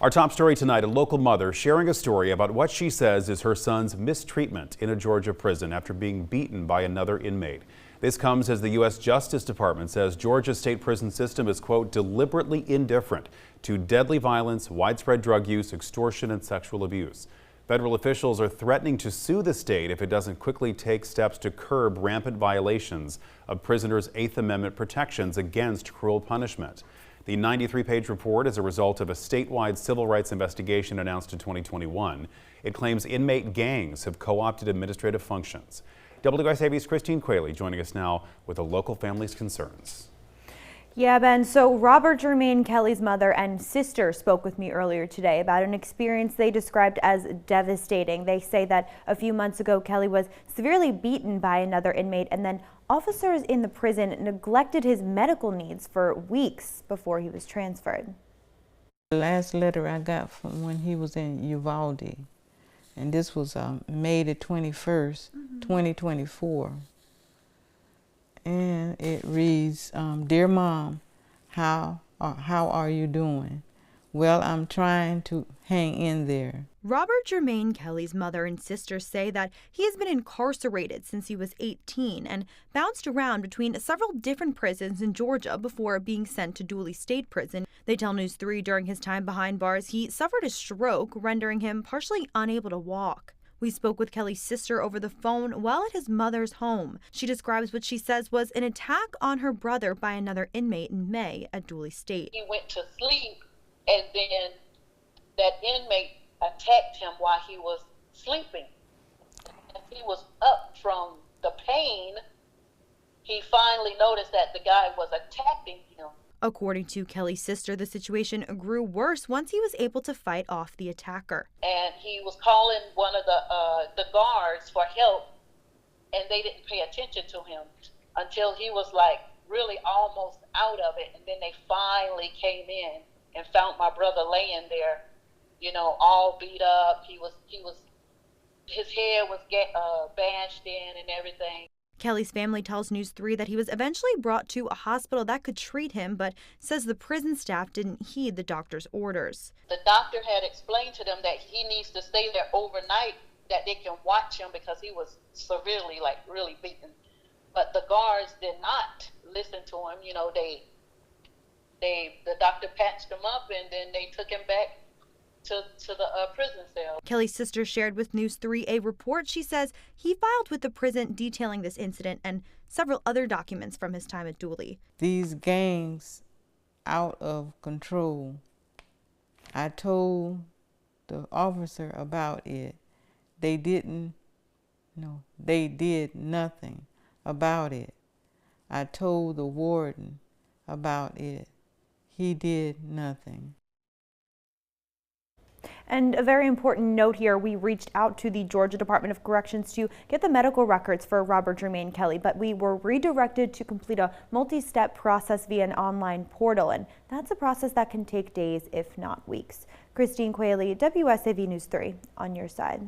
Our top story tonight, a local mother sharing a story about what she says is her son's mistreatment in a Georgia prison after being beaten by another inmate. This comes as the U.S. Justice Department says Georgia's state prison system is, quote, deliberately indifferent to deadly violence, widespread drug use, extortion, and sexual abuse. Federal officials are threatening to sue the state if it doesn't quickly take steps to curb rampant violations of prisoners' Eighth Amendment protections against cruel punishment. The 93-page report is a result of a statewide civil rights investigation announced in 2021. It claims inmate gangs have co-opted administrative functions. WSAV's Christine Quayle joining us now with a local family's concerns. Yeah, Ben, so Robert Jermaine Kelly's mother and sister spoke with me earlier today about an experience they described as devastating. They say that a few months ago, Kelly was severely beaten by another inmate, and then officers in the prison neglected his medical needs for weeks before he was transferred. The last letter I got from when he was in Uvalde, and this was May the 21st, 2024. And it reads, Dear Mom, how are you doing? Well, I'm trying to hang in there. Robert Jermaine Kelly's mother and sister say that he has been incarcerated since he was 18 and bounced around between several different prisons in Georgia before being sent to Dooley State Prison. They tell News 3 during his time behind bars, he suffered a stroke, rendering him partially unable to walk. We spoke with Kelly's sister over the phone while at his mother's home. She describes what she says was an attack on her brother by another inmate in May at Dooley State. He went to sleep, and then that inmate attacked him while he was sleeping. As he was up from the pain, he finally noticed that the guy was attacking him. According to Kelly's sister, the situation grew worse once he was able to fight off the attacker. And he was calling one of the guards for help, and they didn't pay attention to him until he was like really almost out of it. And then they finally came in and found my brother laying there, you know, all beat up. His hair was bashed in and everything. Kelly's family tells News 3 that he was eventually brought to a hospital that could treat him, but says the prison staff didn't heed the doctor's orders. The doctor had explained to them that he needs to stay there overnight, that they can watch him because he was severely, like really beaten. But the guards did not listen to him. You know, the doctor patched him up, and then they took him back to the prison cell. Kelly's sister shared with News 3 a report she says he filed with the prison detailing this incident and several other documents from his time at Dooley. These gangs out of control. I told the officer about it. They did nothing about it. I told the warden about it. He did nothing. And a very important note here, we reached out to the Georgia Department of Corrections to get the medical records for Robert Jermaine Kelly, but we were redirected to complete a multi-step process via an online portal, and that's a process that can take days, if not weeks. Christine Quayle, WSAV News 3, on your side.